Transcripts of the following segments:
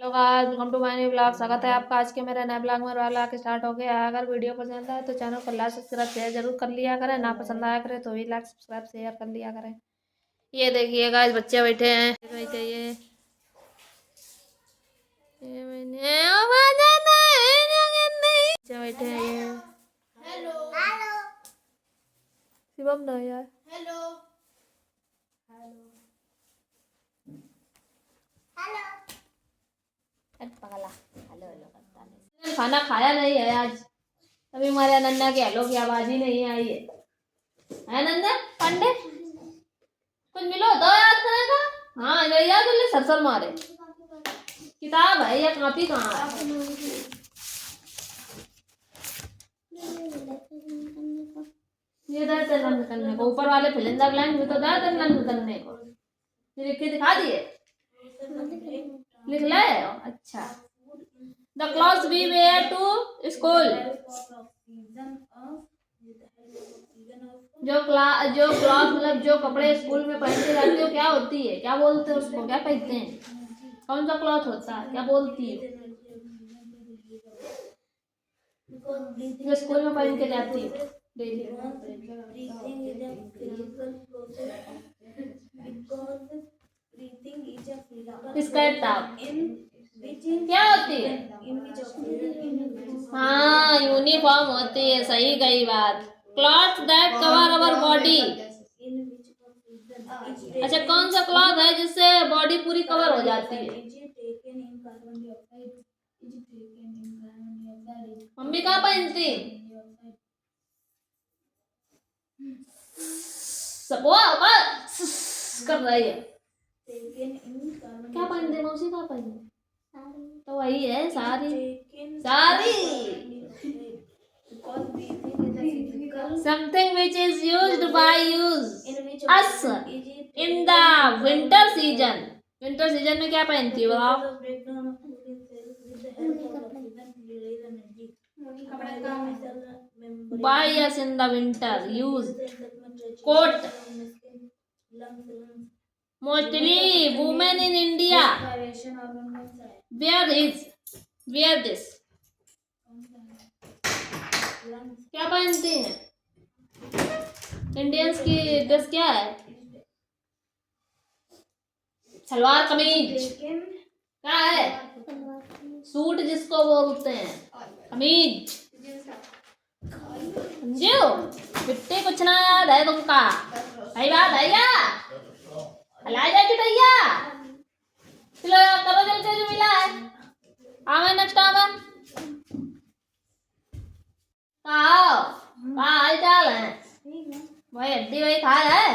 Hello guys, welcome to my new blog. स्वागत है आपका आज के मेरे नए ब्लॉग में। ब्लॉग स्टार्ट हो गया है। अगर वीडियो पसंद आए तो चैनल को लाइक सब्सक्राइब शेयर जरूर कर लिया करें। ना पसंद आया करे तो भी लाइक सब्सक्राइब शेयर कर लिया करें। ये देखिए गाइस, बच्चे बैठे हैं। बैठे बच्चे बैठे हैं ये। हेलो हेलो शिवम ना यार। हेलो हेलो हेलो पगला हेलो हेलो करता नहीं। खाना खाया नहीं है आज, तभी हमारे नन्ना की हेलो की आवाज ही नहीं आई है नन्ना पांडे? कुछ मिलो दो याद करने का। हाँ याद ले सरसर मारे। किताब है या कॉपी कहाँ है? ये दर्द रन करने को ऊपर वाले फिलिंदर लाइन में तो दर्द रन करने को लिख के दिखा दिए। लिख ले। अच्छा। The clothes we wear to school. जो क्लॉथ मतलब जो कपड़े स्कूल में पहनते जाते हो क्या होती है? क्या बोलते हैं उसको? क्या पहनते हैं? कौन सा क्लॉथ होता है? क्या बोलती है जो स्कूल में पहन के जाती है डेली? स्कर्ट टॉप क्या होती है? हाँ, यूनिफॉर्म होती है। सही गई बात। Cloth that cover our body. अच्छा, कौन सा क्लॉथ है जिससे बॉडी पूरी कवर हो जाती है? मम्मी कहाँ पहनती? कर रही है। क्या पहनते मौसी? कहाँ पहनते? तो वही है सारी सारी। Something which is used by us in the winter season. Winter season में क्या पहनती हो आप? Buy us in the winter. Use coat. Mostly women in India wear this. क्या पहनती हैं? इंडियंस की ड्रेस क्या है? सलवार कमीज। क्या है? सूट जिसको बोलते हैं, कमीज। समझो बिट्टे, कुछ ना याद है तुमका? सही बात है क्या? हला जा चुटैया। चलो करो जल्दी जो मिला है। आवे नेक्स्ट आवे। कहाँ हाल चाल है? वही हड्डी वही खा है।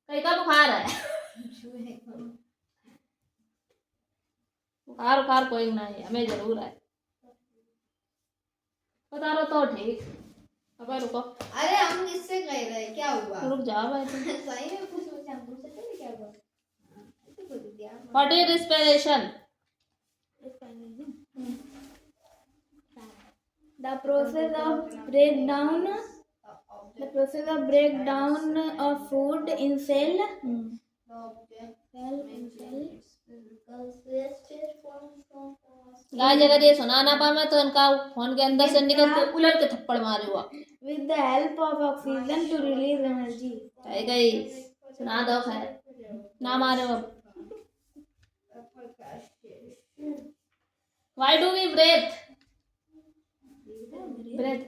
कहीं का बुखार है? बुखार बुखार कोई नहीं, हमें जरूर है। बता रहा तो ठीक। अब रुको। अरे हम किससे कह रहे हैं? क्या हुआ? रुक जा भाई। सही में कुछ सोचा, हम पूछे थे क्या हुआ? What is respiration? The process of breakdown of food in cell. Guys, अगर ये सुना ना पाए तो इनका फोन के अंदर से निकल के उलट के थप्पड़ मारे हुआ। With the help of oxygen to release energy. है गई। सुना दो खैर, ना मारे अब। Why do we breathe? Breath.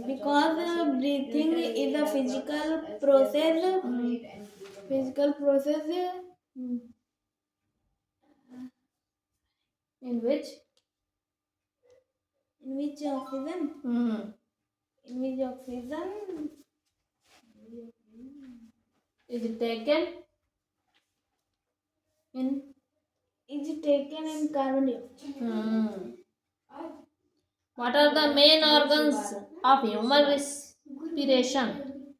Because breathing is a physical process. In which? In which oxygen Is it taken in? is taken in carbon dioxide. What are the main organs of human respiration?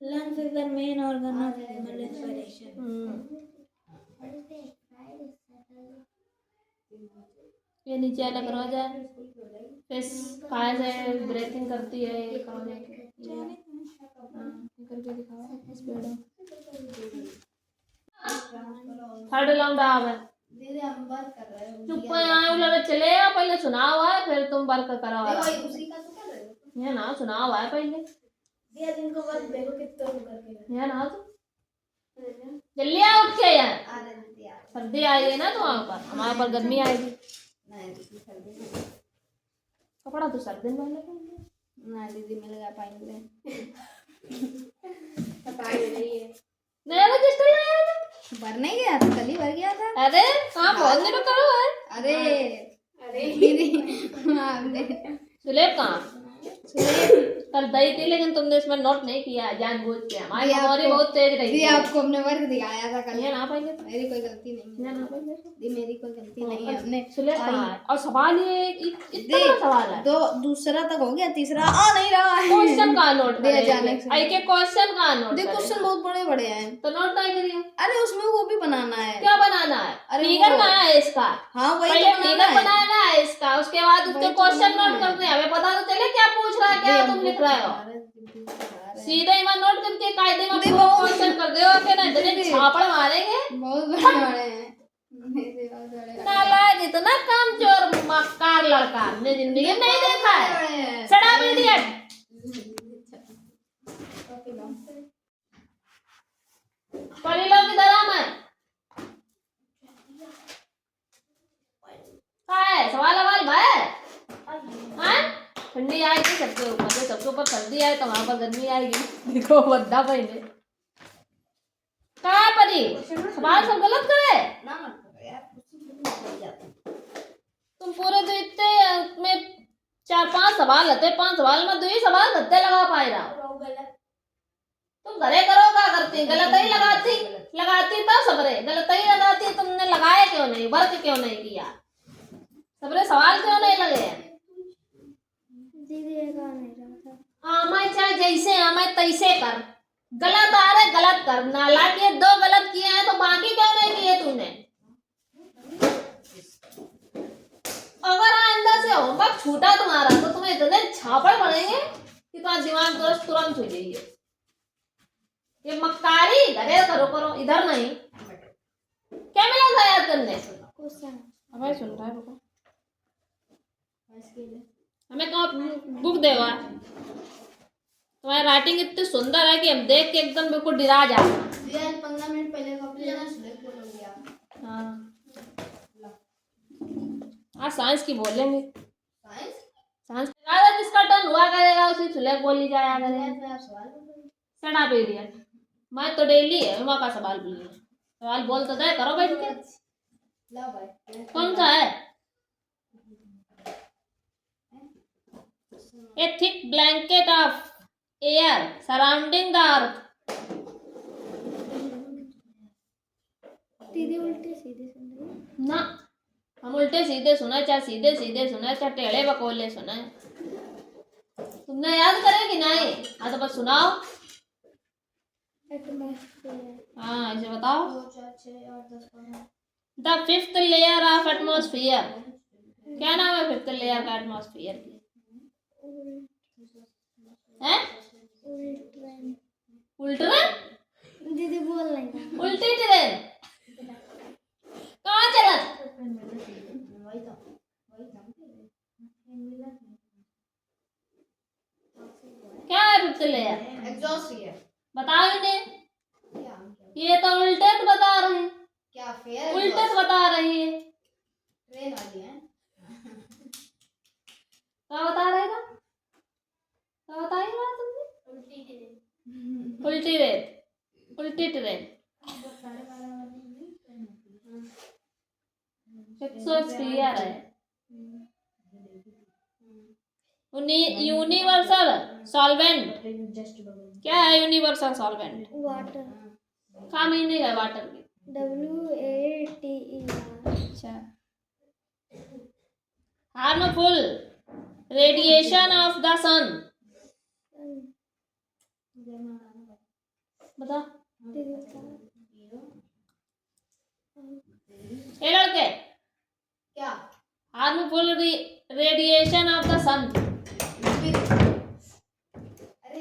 Lungs is the main organ of human respiration. ये नीचे वाला करवा जाए। Fish कहाँ से breathing करती है? करके दिखाओ स्पीड थर्ड राउंड आवे दीदी हम वर्क कर रहे हैं। चुप यहाँ उलट चले आ पहले सुना हुआ है फिर तुम वर्क करा हुआ देखो है उसी का तो कर रहे हो। ये ना सुना हुआ है पहले दिया जिनको वर्क देखो कितना वो करके ये ना तो जल्दी आ उठ के यार आ रहे हैं दिया। सर्दी आएगी ना तुम्हारे ऊपर हमारे ऊपर गर्मी आएगी नहीं दीदी सर्दी में कपड़ा तो सर्दी में पहले ना दीदी मिल गया पाएंगे। पता नहीं है। नया रजिस्टर लाया था भर नहीं गया था, कल ही भर गया था। अरे हाँ बहुत दिनों करो है अरे दीदी हाँ सुलेब कहाँ कल दई थी लेकिन तुमने इसमें नोट नहीं किया जानबूझ के हमारी ये मेमोरी आपको- बहुत तेज रही दीदी है आपको हमने वर्क दिखाया था कल। ये ना पहले तो मेरी कोई गलती नहीं ये है। ना पहले दीदी मेरी कोई गलती नहीं है। हमने सुलेब कहाँ है और सवाल ये इतना बड़ा सवाल है दो दूसरा तक हो गया, तीसरा आ नहीं रहा है। क्वेश्चन कहाँ नोट दिया करेंगे जाने से। आई के क्वेश्चन कहाँ नोट देख करेंगे क्वेश्चन बहुत बड़े बड़े हैं। तो नोट नहीं करिए अरे उसमें वो भी बनाना है। क्या बनाना है अरे फिगर वो- कहाँ है इसका हाँ वही पहले तो फिगर बनाना है। बनाना है इसका उसके बाद उसके वही तो क्वेश्चन बनाना नोट है। करते हैं हमें पता तो चले क्या पूछ रहा है क्या तुम लिख रहे हो सीधे ही मैं नोट करके कायदे में देखो। क्वेश्चन कर दो कि ना इतने छापड़ मारेंगे बहुत बड़े बड़े हैं। दीदी बहुत बड़े बड़े नालायक इतना कामचोर मक्कार लड़का हमने जिंदगी में नहीं देखा है हैं। सड़ा इडियट पढ़ी लो किधर आ मैं क्या है सवाल सवाल भाई हाँ ठंडी आएगी सबके ऊपर से सबके ऊपर सर्दी आए तो वहां पर गर्मी आएगी देखो बद्दा पहले कहाँ परी सवाल सब गलत करे ना मत करो यार, कुछ जाता। तुम पूरे तो इतने में 4-5 सवाल होते 5 सवाल में 2 ही सवाल गत्ते लगा पाए रहा तुम घरे करो क्या करती गलत ही लगाती तब सबरे गलत ही लगाती तुमने लगाया क्यों नहीं वर्क क्यों नहीं किया सबरे सवाल क्यों नहीं लगे हैं मैं चाहे जैसे है मैं तैसे कर गलत आ रहे गलत कर नाला के 2 गलत किए हैं तो बाकी क्यों नहीं किए तूने अगर आइंदा से होमवर्क छूटा तुम्हारा तो तुम्हें इतने छापड़ पड़ेंगे कि तुम्हारा दिमाग तुरंत हो जाइए ये मक्कारी घरे करो इधर नहीं क्या मिला था याद करने हमें सुन रहा है रुको हमें कहाँ बुक देगा तुम्हारी राइटिंग इतनी सुंदर है कि हम देख के एकदम बिल्कुल डिरा जाते हैं यार 15 मिनट पहले कॉपी लेना सिलेक्ट हो गया। हाँ आज साइंस की बोलेंगे साइंस साइंस जिसका टर्न हुआ करेगा उसी सुलेख बोली जाया करेगा मैं सवाल पूछूं? सड़ा पीरियड मैं तो डेली है माँ का सवाल बोलिए सवाल बोल तो दे करो बैठ के ला भाई कौन सा है A thick blanket of air surrounding the earth. दीदी उल्टे सीधे सुन रही है। ना हम उल्टे सीधे सुने चाहे सीधे सीधे सुने चाहे टेढ़े बकोले सुने तुमने याद करे कि नहीं हाँ तो बस सुनाओ हाँ ऐसे बताओ 2 4 6 और 10 15 the 5th layer of atmosphere क्या नाम है 5th लेयर का एटमॉस्फेयर की हैं उल्ट्रन दीदी बोल नहीं उल्टी ट्रेन कहाँ चला वही तो क्या है 5th लेयर एग्जॉस्ट ही है। बताओ इन्हें क्या ये तो उल्टे तो बता रहे हैं क्या फेयर उल्टे तो बता रही है ट्रेन वाली है। क्या बता रहे था क्या बताई ना तुमने उल्टी ट्रेन उल्टी ट्रेन 100 क्लियर है यूनिवर्सल सॉल्वेंट क्या है यूनिवर्सल सॉल्वेंट वाटर क्या मीनिंग है वाटर की WATER अच्छा हार्मफुल रेडिएशन ऑफ द सन बता ये लड़के क्या हार्मफुल रेडिएशन ऑफ द सन अरे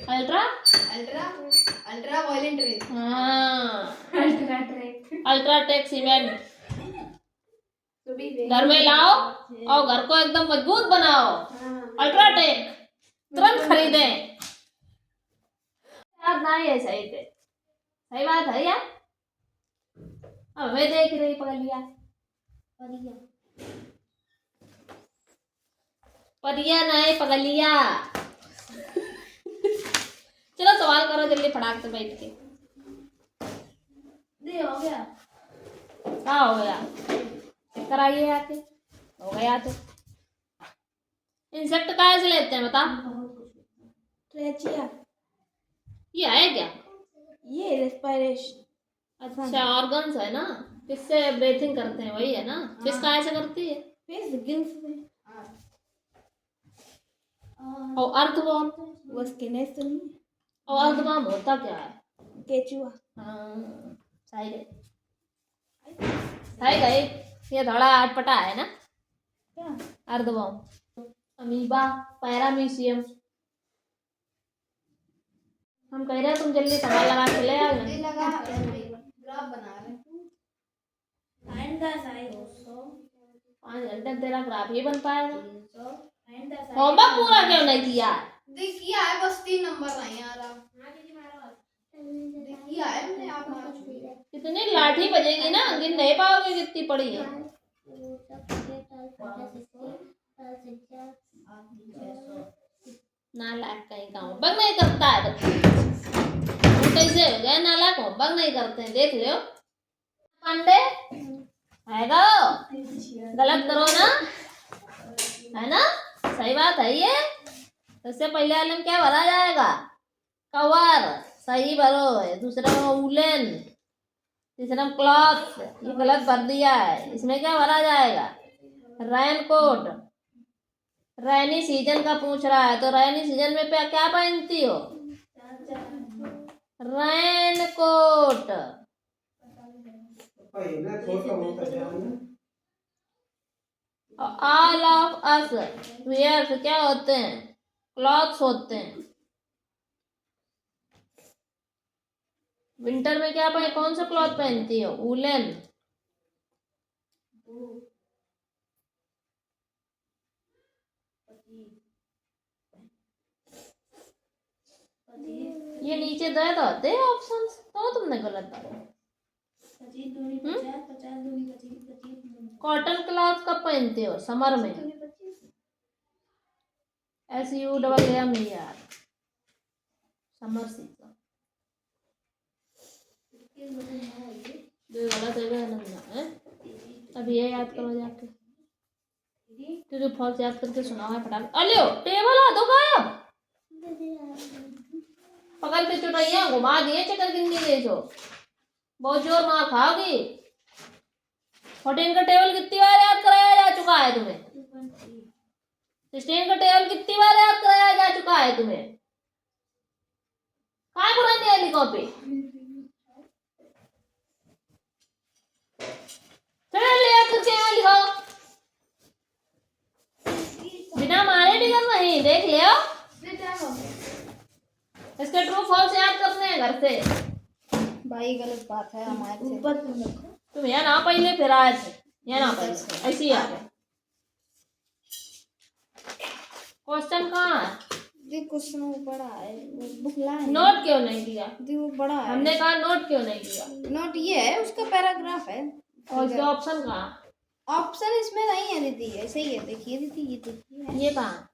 अल्ट्रा अल्ट्रा वायलेंट रेस। हाँ अल्ट्राटेक। अल्ट्राटेक सीमेंट घर में लाओ और घर को एकदम मजबूत बनाओ। अल्ट्राटेक तुरंत खरीदे। याद ना है सही थे, सही बात है यार। अब हमें देख रही पगलिया परिया नहीं पगलिया। चलो सवाल करो जल्दी फटाक से बैठ के। दे हो गया। क्या हो गया? चक्कर आइए आके हो गया तो। इंसेक्ट कहाँ से लेते हैं बता? ट्रेचिया। ये है क्या? ये रेस्पिरेशन। अच्छा ऑर्गन्स है ना, किससे ब्रीथिंग करते हैं वही है ना। किस कहाँ से करती है? फिर गिल्स में। और अर्थवॉर्म? वो स्किनेस तो नहीं। और अर्थवॉर्म होता क्या है? केचुआ। हाँ सही है, सही गई। ये थोड़ा अटपटा है ना। क्या? Earthworm, amoeba, paramecium. हम कह रहे हैं तुम जल्दी सवाल लगा के ले आओ। ग्राफ बना रहे हैं। Find the size. 5 घंटे में तेरा ग्राफ ही बन पाएगा। Find the size. होमवर्क पूरा क्यों नहीं किया? देखिए है बस 3 नंबर नहीं आ रहा। देखिए है हमने आप कितनी लाठी बजेगी ना, गिन नहीं पाओगे कितनी पड़ी है। नालायक कहीं का होमवर्क नहीं करता है बच्चा। वो कैसे हो गए नालायक, होमवर्क नहीं करते हैं। देख लो पांडे आएगा, गलत करो ना, है ना। सही बात है ये। सबसे पहले आलम क्या भरा जाएगा? कवर, सही भरो है। दूसरा वूलन, तीसरा क्लॉथ, ये गलत भर दिया है। इसमें क्या भरा जाएगा? Rain coat. रैनी सीजन का पूछ रहा है तो रैनी सीजन में क्या पहनती हो? Raincoat. All of us wears क्या होते हैं? क्लॉथ्स होते हैं। विंटर में क्या पहन, कौन सा क्लॉथ पहनती हो? वूलन। ये नीचे दे तो होते हैं ऑप्शंस, तो तुमने गलत डाला। कॉटन क्लॉथ कब पहनते हो? समर में। SUMMER summer season. गलत है। अब ये याद करो जाके, तो फॉल्स याद करके सुनाओ है फटाफट। अलियो टेबल आ दो गायब। पकड़ के चुटैया घुमा दिए चक्कर गिननी दे जो, बहुत जोर मार खाओगी। 14 का टेबल कितनी बार याद कराया जा चुका है तुम्हें? 16 का टेबल कितनी बार याद कराया जा चुका है तुम्हें? कहाँ पुरानी वाली कॉपी? लिखो बिना मारे भी कर नहीं। देख लियो, इसके ट्रू फॉल्स याद करने हैं घर से। भाई गलत बात है हमारे से। ऊपर तुम रखो। तुम यहाँ ना पहले फिर आए थे, यहाँ ना पहले ऐसे ही आ गए। क्वेश्चन कहाँ है? जी क्वेश्चन वो बड़ा है, वो बुक ला है। नोट क्यों नहीं किया? जी वो बड़ा है। हमने कहा नोट क्यों नहीं किया? नोट ये है, उसका पैराग्राफ है। और इसका ऑप्शन कहाँ? ऑप्शन इसमें नहीं है दीदी, ऐसे ही है। देखिए दीदी, ये देखिए ये कहाँ?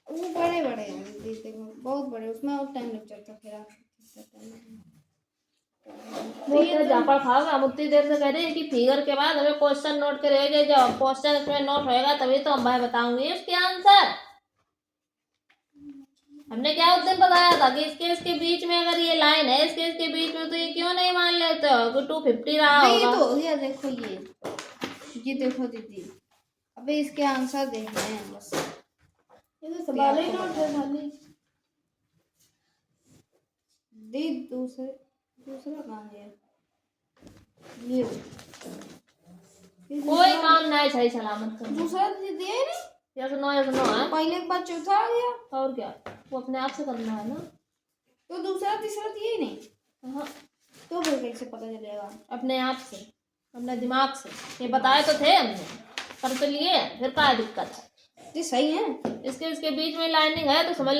वो बड़े बड़े हैं दीदी, देखो बहुत बड़े। उसमें और टाइम लग जाता फिर आप वो तो जापड़ खाओगे। हम उतनी देर से कह रहे हैं कि फिगर के बाद हमें क्वेश्चन नोट करेंगे। जब क्वेश्चन इसमें नोट होएगा तभी तो मैं बताऊंगी उसके आंसर। हमने क्या उस दिन बताया था कि इसके बीच में अगर ये लाइन है, इसके बीच में, तो ये क्यों नहीं मान लेते हो कि 250 रहा ये होगा? तो ये देखो, ये देखो दीदी, अबे इसके आंसर देखने हैं बस। ये तो सवाल ही नोट है खाली। दी दूसरा काम है ये कोई काम नहीं सही सलामत कर। दूसरा दीदी दिया ही नहीं। यस नो है। पहले एक बार चौथा आ गया और क्या, वो अपने आप से करना है ना। तो दूसरा तीसरा दिए ही नहीं, हाँ, तो फिर कैसे पता चलेगा? अपने आप से, अपने दिमाग से। ये बताए तो थे हमने, कर तो लिए, फिर क्या दिक्कत है। ये सही है। इसके बीच में लाइनिंग है तो समझ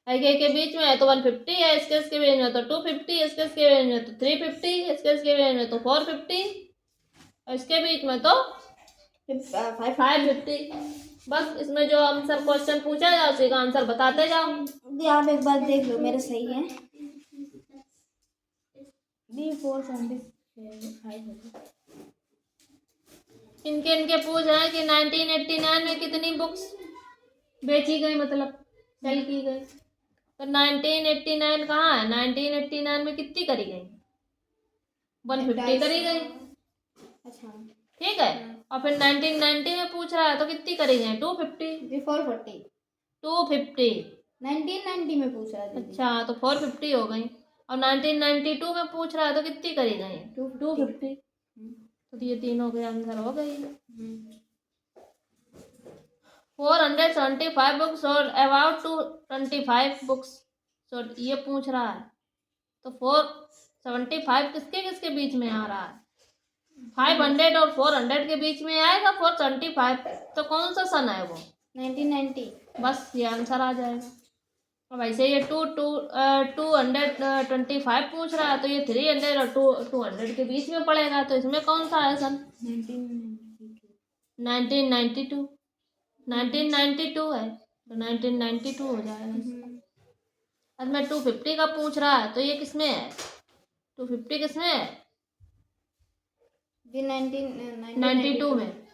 के बीच में है तो 150 है, इसके बीच में तो 250, इसके बीच में तो 350, इसके बीच में तो 450, और इसके बीच में तो 550। बस इसमें जो आंसर क्वेश्चन पूछा जाए उसी का आंसर बताते जाओ। ये आप एक बार देख लो, मेरे सही है। इनके पूछ रहे हैं कि 1989 में कितनी बुक्स बेची गई, मतलब सेल की गई। तो 1989 कहाँ है, 1989 में कितनी करी गई, 150 करी गई। अच्छा, ठीक है, और फिर 1990 में पूछ रहा है तो कितनी करी गई, 250। 440 250 1990 में पूछ रहा था। अच्छा, तो 450 हो गई। और 1992 में पूछ रहा है तो कितनी करी गई, 250। तो ये तीनों के आंसर हो गई। 475 बुक्स और अबाउट 225 बुक्स, तो ये पूछ रहा है। तो 475 किसके किसके बीच में आ रहा है, 500 और 400 के बीच में आएगा 475। तो कौन सा सन है वो, 1990। बस ये आंसर आ जाएगा। अब ऐसे ये 225 पूछ रहा है तो ये 300 और 200 के बीच में पड़ेगा। तो इसमें कौन सा है सन, 1992। 1992 है तो 1992 हो जाएगा। अब मैं 250 का पूछ रहा है तो ये किसमें है, 250 किसमें है, 92 में।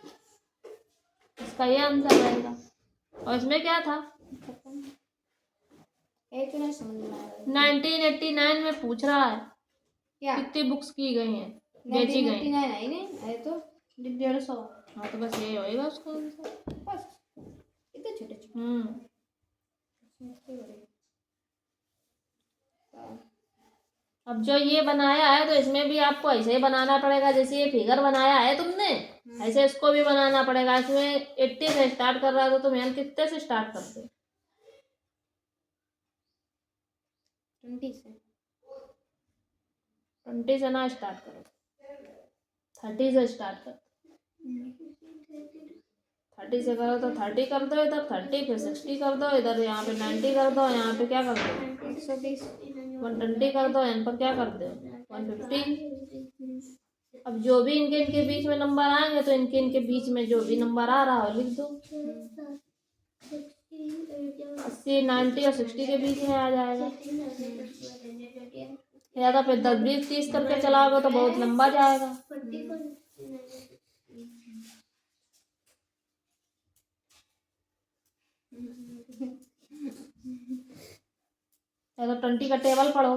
इसका ये आंसर रहेगा। और इसमें क्या था, एक नहीं समझ में आया। 1989 में पूछ रहा है क्या कितनी बुक्स की गई हैं, बेची गई। 1989 आई नहीं, आए तो 150। हाँ तो बस यही होएगा उसका आंसर। बस इतने छोटे छोटे। अब जो ये बनाया है तो इसमें भी आपको ऐसे ही बनाना पड़ेगा, जैसे ये फिगर बनाया है तुमने, ऐसे इसको भी बनाना पड़ेगा। इसमें 80 से स्टार्ट कर रहा था, तो मैं कितने से स्टार्ट करते, 20 से ना स्टार्ट करो, 30 से स्टार्ट करो। 30 से करो तो 30 कर दो इधर, 30 फिर 60 कर दो इधर, यहाँ पे 90 कर दो, यहाँ पे क्या कर दो 120, 120 कर दो, यहाँ पर क्या कर दो 150। अब जो भी इनके बीच में नंबर आएंगे तो इनके बीच में जो भी नंबर आ रहा हो लिख दो। 80, 90 और 60 के बीच में आ जाएगा। या तो फिर 10, 20, 30 करके चलाओगे तो बहुत लंबा जाएगा। या तो 20 का टेबल पढ़ो,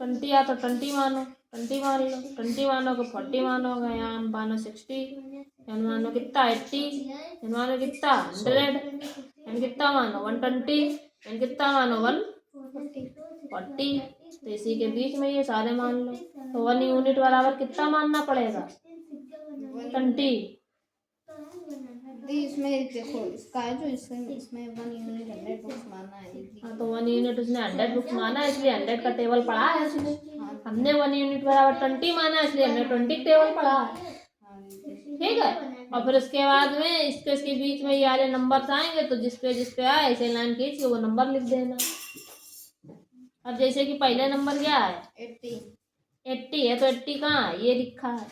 20 या तो 20 मानो, 20 मान लो, 20 मानो को 40 मानोगे, यहाँ मानो 60, यहाँ मानो कितना 80, यहाँ मानो कितना 100, यहाँ कितना मानो 120, यहाँ कितना मानो 140। तो इसी के बीच में ये सारे मान लो। तो 1 यूनिट बराबर कितना मानना पड़ेगा 20। इसमें देखो इसका है जो इसमें 1 यूनिट 100 बुक्स मानना है दीदी। हाँ तो 1 यूनिट उसने 100 बुक्स माना है, इसलिए 100 का टेबल पढ़ा है उसने। हमने 1 यूनिट बराबर 20 माना है, इसलिए हमने 20 टेबल पढ़ा है। ठीक है, और फिर उसके बाद में इसके बीच में ये वाले नंबर आएंगे, तो जिसपे आए ऐसे लाइन खींच के वो नंबर लिख देना। अब जैसे कि पहले नंबर क्या है 80 है, तो 80 कहाँ है, ये लिखा है।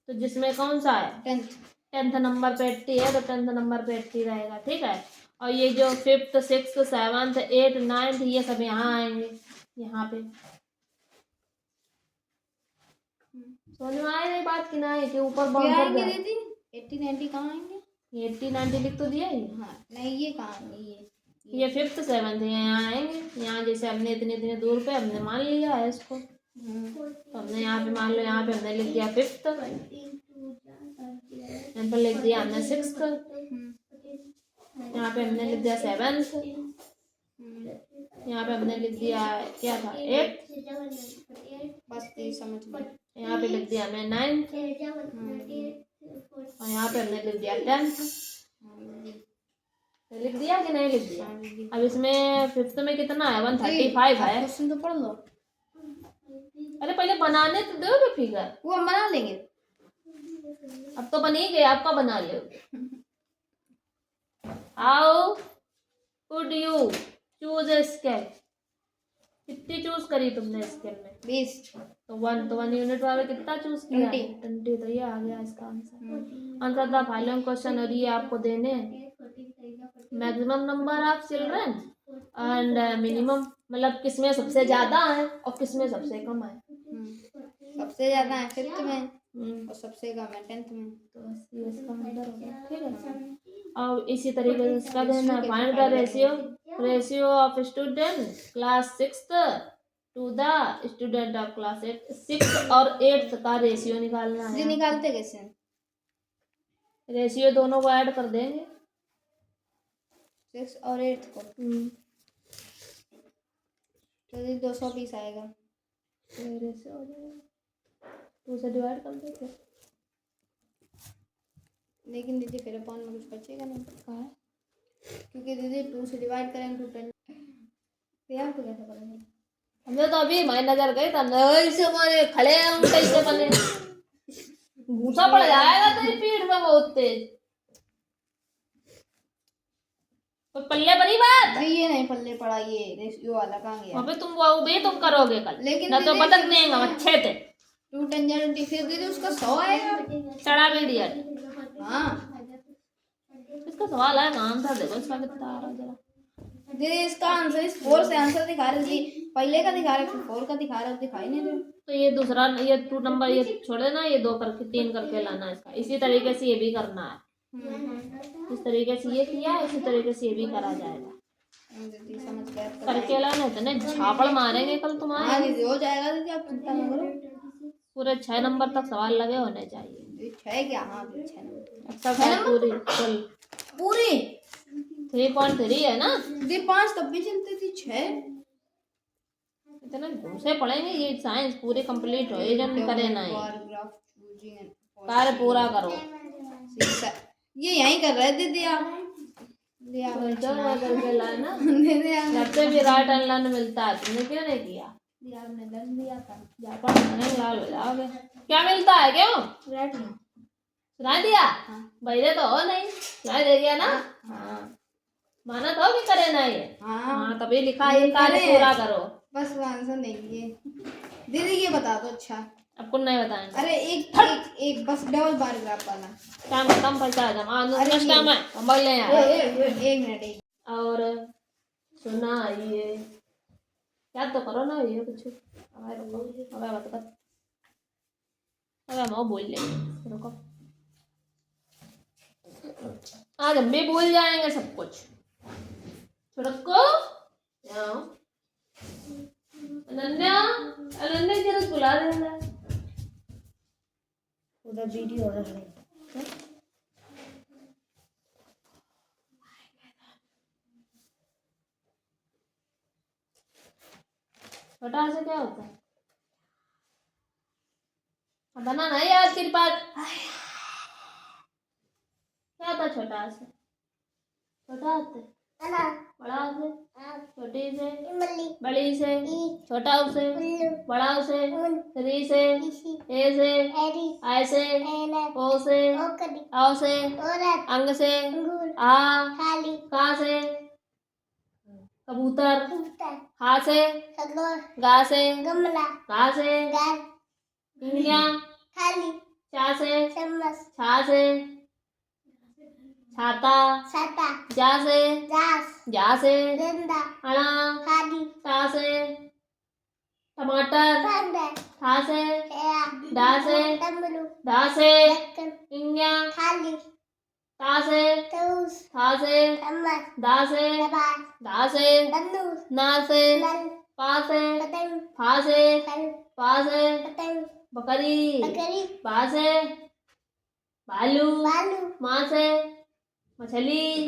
तो जिसमें कौन सा है 10th नंबर पे 80 है, तो 10th नंबर पे 80 रहेगा। ठीक है, और ये जो 5th, 6th, 7th, 8th, 9th ये सब यहाँ आएंगे, यहाँ पे। समझ में आए ये बात कि नहीं, कि ऊपर बहुत आएंगे दीदी 80 90 कहाँ आएंगे, ये 80 90 लिख तो दिया ही। हाँ नहीं ये कहाँ आएंगे, ये 5th 7th यहाँ आएंगे। यहाँ जैसे हमने इतने दूर पे हमने मान लिया है इसको, तो हमने यहाँ पे मान लो, यहाँ पे हमने लिख दिया 5th, यहाँ पर लिख दिया हमने 6th, यहाँ पे हमने लिख दिया 7th, यहाँ पे हमने लिख दिया क्या था 8th, बस ये समझ में। यहाँ पे लिख दिया हमने 9th, और यहाँ पे हमने लिख दिया 10th। लिख दिया कि नहीं लिख दिया? अब इसमें 5th में कितना है? 135 है। क्वेश्चन तो पढ़ लो। अरे पहले बनाने तो दो फिगर, वो हम बना लेंगे। अब तो बन ही गया, आपका बना लो। How could you choose a scale? कितनी चूज करी तुमने स्केल में? 20। तो 1 यूनिट वाला कितना चूज किया? 20। 20। तो ये आ गया इसका answer. Answer the following question, और ये आपको देने maximum number of children and minimum, मतलब किसमें सबसे ज्यादा है और किसमें सबसे कम है। सबसे ज्यादा है 5th में और सबसे कम है 10th में। तो ये इसका आंसर हो गया। ठीक है, और इसी तरीके से इसका देना find the ratio of student class 6th to the student of class 8। 6 और 8 का रेशियो निकालना ये है। निकालते कैसे? रेशियो दोनों को ऐड कर देंगे, 6 और 8 को। तो ये 220 आएगा। रेशियो हो जाएगा, 2 से डिवाइड कर देते। लेकिन दीदी फिर अपॉन में कुछ बचेगा नहीं। कहाँ है? क्योंकि दीदी 2 से डिवाइड करेंगे तो 10। तो आपको कैसे पता नहीं? हमने तो अभी हमारी नजर गई तो ऐसे हमारे खड़े हैं, हम कैसे बने? घूसा पड़ जाएगा तेरी पीठ में बहुत तेज। तो पल्ले बनी बात। नहीं, ये नहीं पल्ले पड़ा, ये रेशियो वाला कहाँ गया? अबे तुम वो भी तुम करोगे कल, लेकिन ना तो दीदी बतक देंगे हम अच्छे थे। 2 10 20 फिर दीदी उसका 100 आएगा। चढ़ा भी दिया। हाँ इसका सवाल है, आंसर देखो इसका कितना आ रहा है जरा। दीदी इसका आंसर इस 4 से आंसर दिखा रहे थे। पहले का दिखा रहे थे, 4 का दिखा रहे थे, दिखाई नहीं दे। तो ये दूसरा, ये 2 नंबर ये छोड़ देना, ये 2 करके 3 करके लाना इसका। इसी तरीके से ये भी करना है। इस तरीके से ये किया, इसी तरीके से ये भी करा जाएगा। दीदी समझ गए अब तो। करके लाना तो नहीं, झापड़ मारेंगे कल हाँ तुम्हारे। दीदी हो जाएगा दीदी, आप चिंता ना करो। पूरे 6 नंबर तक सवाल लगे होने चाहिए। दीदी 6 क्या? हाँ दीदी 6 नंबर। एक्सरसाइज पूरी फुल पूरी 3.3 है ना। दीदी 5 तब भी चलती थी, 6 इतने घूसे पड़ेंगे, ये साइंस पूरी कंप्लीट हो जन करे ना। कार्य पूरा करो। ये यहीं कर रहे दीदी आप। करके लाना, दीदी आप जब से भी राइट अनलर्न मिलता है, तुमने क्यों नहीं किया? आपने लर्न दिया था। जापा लाल हो जाओगे। क्या मिलता है? क्यों राइट सुना दिया? हाँ। बहरे तो हो नहीं, सुना दे गया ना। हाँ, माना तो कि करे ना ये। हाँ हाँ, तभी लिखा ये कार्य करे। पूरा करो। बस वो आंसर नहीं किए। दीदी ये बता दो। अच्छा आपको नहीं बताएंगे। अरे एक बस डबल पैराग्राफ वाला। टाइम खत्म, पैसा जमा नेक्स्ट टाइम है हम बोल लें यार। एक मिनट। और सुना ये याद तो करो ना, ये कुछ हमारे रुको, हमें मत कर, हमें हम बोल लेंगे। रुको, आज हम भी भूल जाएंगे सब कुछ। रुको, अनन्या, अनन्या जरा बुला देना। उधर वीडियो हो रहा है। छोटा से क्या होता है? बना ना याद तेरे पास क्या था? छोटा से छोटा से बड़ा से, छोटी से बड़ी से, छोटा से बड़ा से, री से, ए से, आई से, ओ से, औ से, अंग से, आ, का से, कबूतर, हा से, गा से, घा से, इंगिया, चा से, छा से, छाता, जा से, जा से, अणा, टा से, टमाटर, ठा से, डा से, ढा से, इंगिया, ता से, था से, दा से, धा से, ना से, पा से, फा से, पा से, बकरी, बा से, भालू, माँ से, मछली,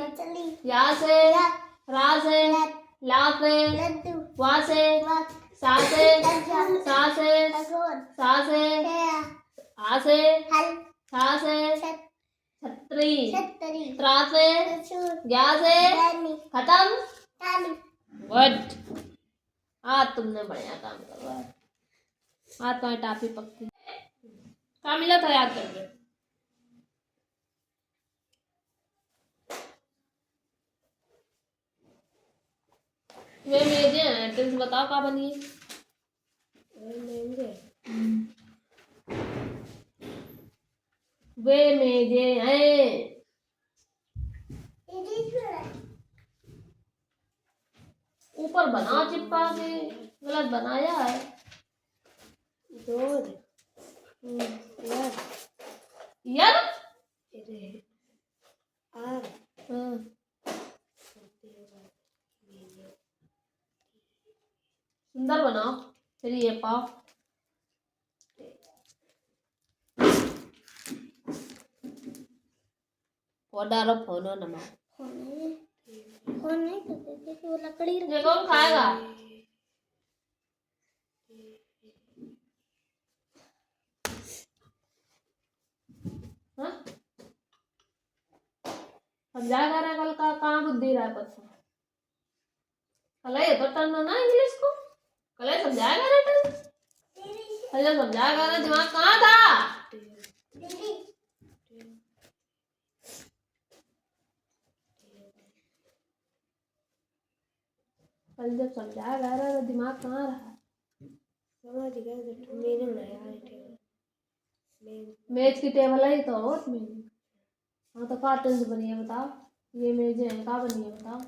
या से, रा से, ला से, वा से, सा से, सा से, सा से, आ से, छा से छतरी, छतरी, त्रा से ग्या से खत्म। गुड। आज तुमने बढ़िया काम करवाया। आज तुम्हारी टाफी पक्की। क्या मिला था याद करके? वे मेजे हैं, तुम बताओ क्या बनी है? वे मेजे हैं। ऊपर बना चिपका के, गलत बनाया है। यार सुंदर बनाओ। फिर ये पाओ। डालो फोनो नमा। फोन नहीं करते थे कि वो लकड़ी ये कौन खाएगा? हाँ? समझाएगा ना कल का कहाँ बुद्धि रहा परसों। कल ये तो टर्न ना इंग्लिश को। कल समझाएगा ना टर्न। कल समझाएगा ना दिमाग कहाँ था? कल जब समझाएगा ना तो दिमाग कहाँ रहा? समझ गए तो मेरे में मेज की टेबल है तो और मेज। हाँ तो कार्टन से बनी है बताओ। ये मेज है कहाँ बनी है बताओ।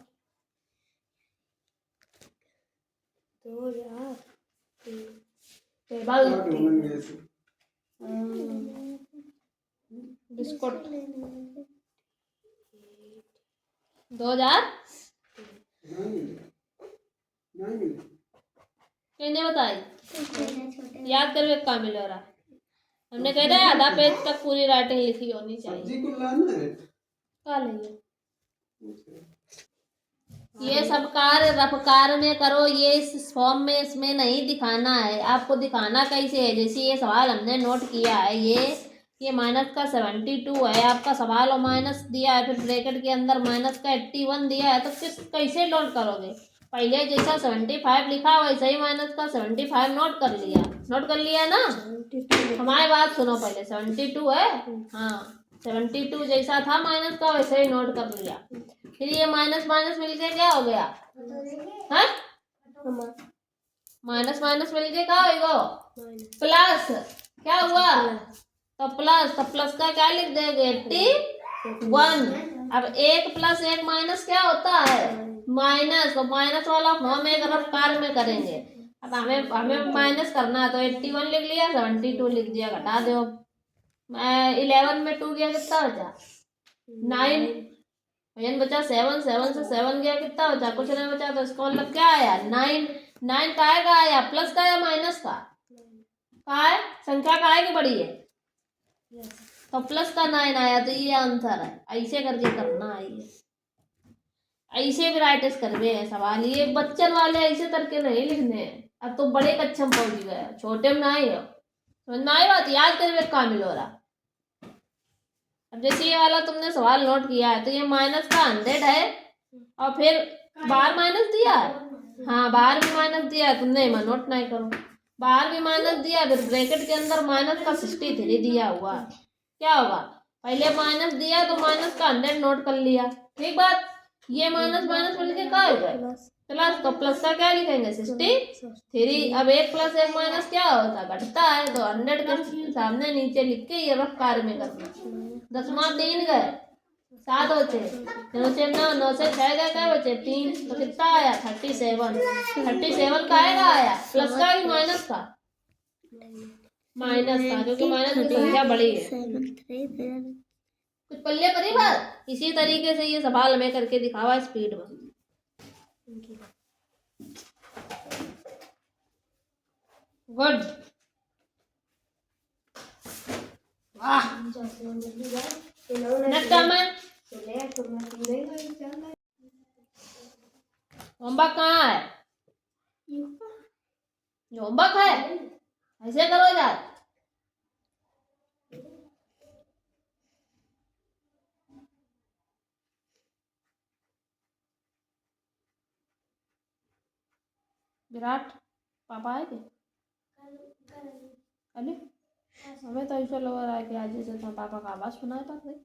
तो यार टेबल बिस्कुट 2000 कहने बताई। याद करवे काम मिल रहा। हमने कह रहा आधा पेज तक पूरी राइटिंग लिखी होनी चाहिए। क्या लेंगे? ये सब कार्य रफ्तार में करो। ये इस फॉर्म में इसमें नहीं दिखाना है। आपको दिखाना कैसे है? जैसे ये सवाल हमने नोट किया है। ये माइनस का 72 है आपका सवाल और माइनस दिया है। फिर ब्रैकेट के अंदर माइनस का 81 दिया है। तो कैसे नोट करोगे? पहले जैसा 75 लिखा वैसे ही माइनस का 75 नोट कर लिया। नोट कर लिया ना? हमारी बात सुनो पहले। 72 है। हाँ 72 जैसा था माइनस का वैसे ही नोट कर लिया। फिर ये माइनस माइनस मिलके क्या हो गया? है माइनस माइनस मिलके क्या होगा? प्लस। क्या हुआ? तो प्लस का क्या लिख देंगे? 81। अब एक प्लस एक माइनस क्या होता है? माइनस। तो माइनस वाला फॉर्म एक रफ्तार में करेंगे। अब हमें माइनस करना है तो 81 लिख लिया, 72 लिख दिया। घटा दो। 11 में 2 गया कितना बचा? 9। वजन बचा 7। 7 से 7 गया कितना बचा? कुछ नहीं बचा। तो इसका मतलब क्या आया? 9। 9 काय का आया? प्लस का या माइनस का? काय संख्या काय की बड़ी है तो प्लस का 9 आया। तो ये आंसर है। ऐसे करके करना है। ये ऐसे भी राइटिस करवे है सवाल। ये बच्चन वाले ऐसे करके नहीं लिखने हैं। अब तो बड़े कच्चे में पहुंच गए, छोटे में ना ही हो। समझ में आई बात? याद करवे काम मिल रहा। अब जैसे ये वाला तुमने सवाल नोट किया है तो ये माइनस का 100 है और फिर बाहर माइनस दिया है। हाँ बाहर भी माइनस दिया है। तुमने नोट नहीं करो। बाहर भी माइनस दिया, फिर ब्रैकेट के अंदर माइनस का 63 दिया हुआ। क्या होगा? पहले माइनस दिया तो माइनस का 100 नोट कर लिया। ठीक बात? ये माइनस माइनस मिलके क्या हो गया? प्लस। तो प्लस का क्या लिखेंगे? 63। अब एक प्लस एक माइनस क्या होता? घटता है। तो 100 के सामने नीचे लिख के ये रफ कार्य में करना। 10 3 गए 7 बचे। 9 से 9, 9 से 6 गए क्या बचे? 3। तो कितना आया? 37। 37 का आया प्लस का कि माइनस का? माइनस का, क्योंकि माइनस की संख्या बड़ी है। कुछ पल्ले परी बात। इसी तरीके से ये सवाल हमें करके दिखावा स्पीड में। गुड। वाह। Next comment. होमवर्क कहाँ है? होमवर्क है ऐसे करो यार। विराट पापा आए थे अरे हमें तो ऐसा लग रहा है कि आज जैसे तो पापा का आवाज सुनाई पड़ रही।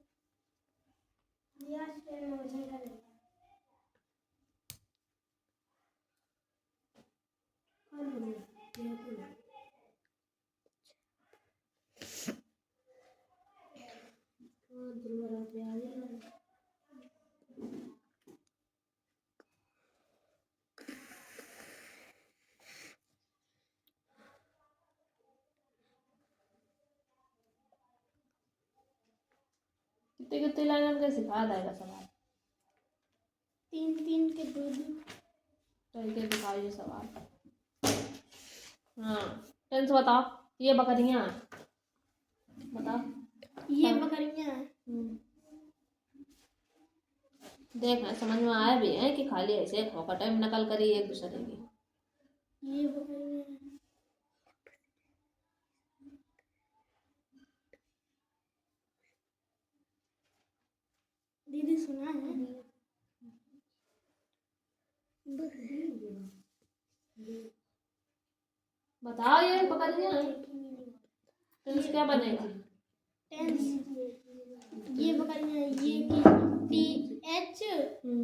कितने कितने लाइन का सिखा देगा सवाल 3 के 2 करके दिखाओ ये सवाल। हाँ टेंस बताओ ये बकरियां बताओ। ये बकरियां हैं। देख समझ में आया भी है कि खाली ऐसे खो टाइम नकल करी एक दूसरे की। ये बकरियां हैं। दीदी सुना है बताओ ये बकरियां टेंस क्या बनेगा। टेंस ये बकरियां हैं। ये की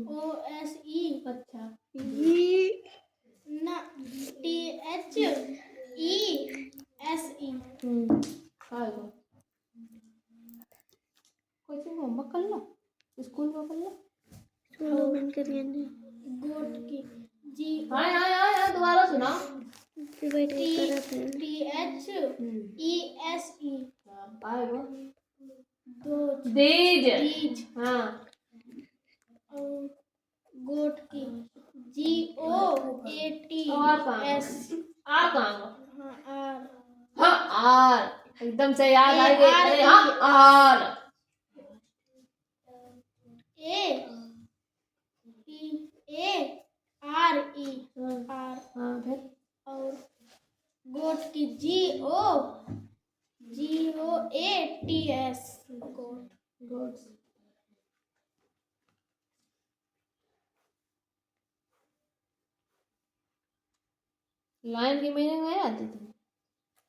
THOSE अच्छा ना THESE खाएगा कोई होमवर्क कर लो स्कूल में कर लो। बंद कर गोट की जी हाँ दोबारा सुनाओ। THESE आएगा दो दीज चीज हाँ और गोट की GOATS आर कहाँ हाँ हाँ आर एकदम से याद आ गई। आर अरे हाँ आर ARE आर हाँ फिर और गोट की GOATS गोट गुड लाइन की मीनिंग नहीं आती थी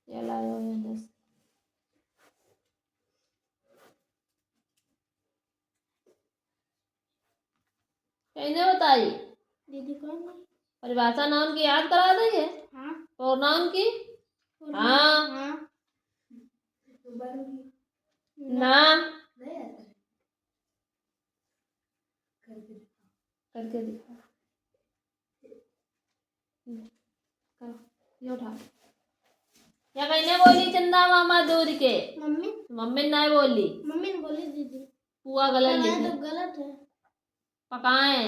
LIONS कैसे बताई दीदी कौन है? परिभाषा नाउन की याद करा देंगे हाँ प्रोनाउन की हाँ हाँ ना करके दिखा करो ये उठा या कहने बोली चंदा मामा दूर के मम्मी मम्मी नहीं बोली मम्मी ने बोली दीदी पुआ गलत पकाए लिखी तो गलत है। पकाए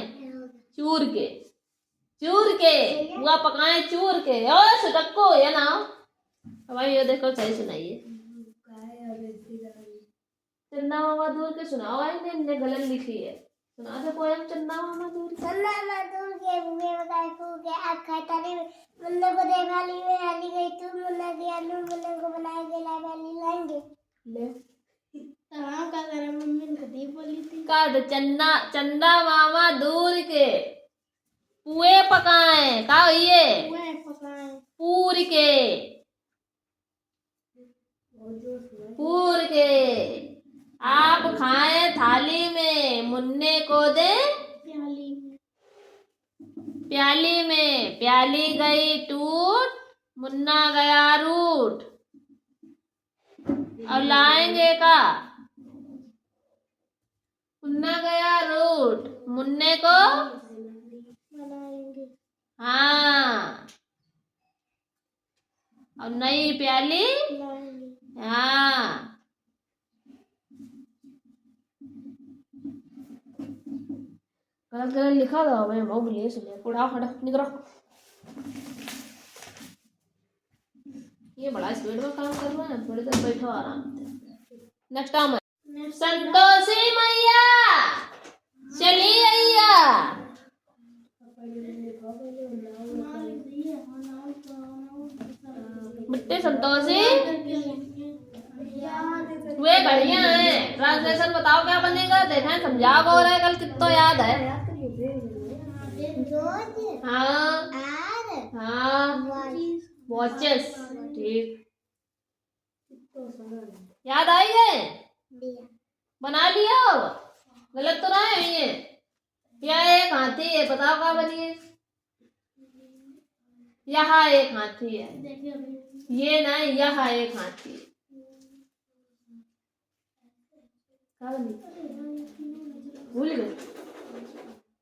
चूर के पुआ पकाए चूर के ओ सुटक्को ये ना भाई ये देखो सही सुनाइए चंदा मामा दूर के सुनाओ भाई ने गलत लिखी है सुना दे पोयम चंदा मामा दूर के बताए के आज खाता नहीं मुन्ना को देखा ली में हाली गई तू मुन्ना की आलू मुन्ना को बनाए गेला वाली लाएंगे ले हाँ का करे मम्मी ने कभी बोली थी काट चंदा मामा दूर के पुए पकाए का ये मैं पकाए पूर के आप खाए थाली में मुन्ने को दे प्याली में प्याली गई टूट मुन्ना गया रूट अब लाएंगे का मुन्ना गया रूट मुन्ने को बनाएंगे हाँ और नई प्याली लाएंगे हाँ गलत गलत लिखा था मैं वो बोलिए सुनिए उड़ाओ हटो निकलो ये बड़ा स्पीड में काम कर रहा है थोड़ी देर बैठो आराम से नेक्स्ट टाइम संतोषी मैया चली अय्या मिट्टी संतोषी वे बढ़िया है ट्रांसलेशन बताओ क्या बनेगा देखें समझाओ और है कल कितना याद है हाँ हाँ वॉचेस, ठीक। याद आई है? दिया बना लिया हो? गलत तो ना है ये? क्या एक हाथी है, बताओ क्या बनी है? यहाँ एक हाथी है, ये ना, यहाँ एक हाथी है। क्या बनी? भूल गए